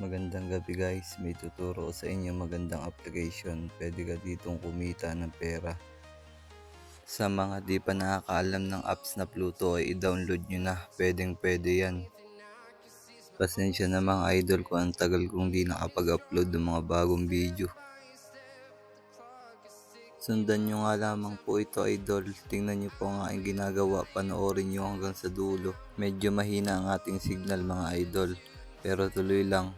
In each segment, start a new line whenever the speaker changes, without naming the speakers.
Magandang gabi guys, may tuturo ko sa inyo magandang application. Pwede ka ditong kumita ng pera. Sa mga di pa nakakaalam ng apps na Pluto ay i-download nyo na. Pwede yan. Pasensya na mga idol kung ang tagal kong di nakapag-upload ng mga bagong video. Sundan nyo nga lamang po ito idol. Tingnan nyo po ang aking ginagawa. Panoorin nyo hanggang sa dulo. Medyo mahina ang ating signal mga idol. Pero tuloy lang.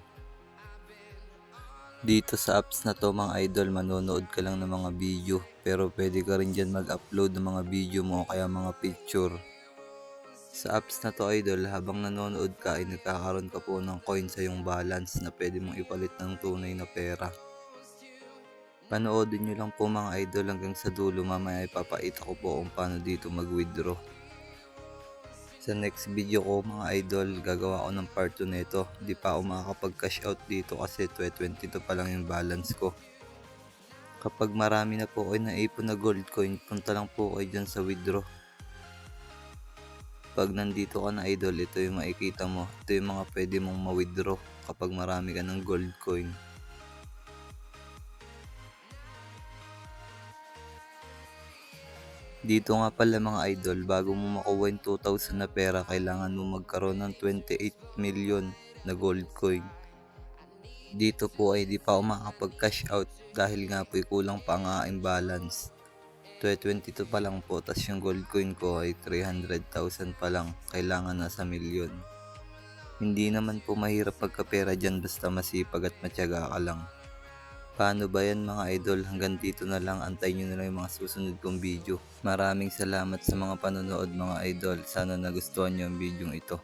Dito sa apps na to mga idol, manonood ka lang ng mga video. Pero pwede ka rin dyan mag-upload ng mga video mo o kaya mga picture. Sa apps na to idol, habang nanonood ka ay nagkakaroon ka po ng coin sa iyong balance na pwede mong ipalit ng tunay na pera. Panoodin nyo lang po mga idol hanggang sa dulo, mamaya ipapakita ko po kung paano dito mag-withdraw. Sa next video ko mga idol, gagawa ko ng part 2 nito. Di pa ako makakapag-cash out dito kasi 22 pa lang yung balance ko. Kapag marami na po kayo naipon na gold coin, punta lang po kayo dyan sa withdraw. Pag nandito ka na idol, ito yung makikita mo. Ito yung mga pwede mong ma-withdraw kapag marami ka ng gold coin. Dito nga pala mga idol, bago mo makuha yung 2,000 na pera, kailangan mo magkaroon ng 28 million na gold coin. Dito po ay di pa ako makakapag-cash out dahil nga po kulang pa ang aking balance. 22 pa lang po, tas yung gold coin ko ay 300,000 pa lang, kailangan na sa milyon. Hindi naman po mahirap pagkapera dyan basta masipag at matyaga ka lang. Paano ba yan mga idol? Hanggang dito na lang, antayin nyo na lang yung mga susunod kong video. Maraming salamat sa mga panonood mga idol. Sana nagustuhan nyo ang video ito.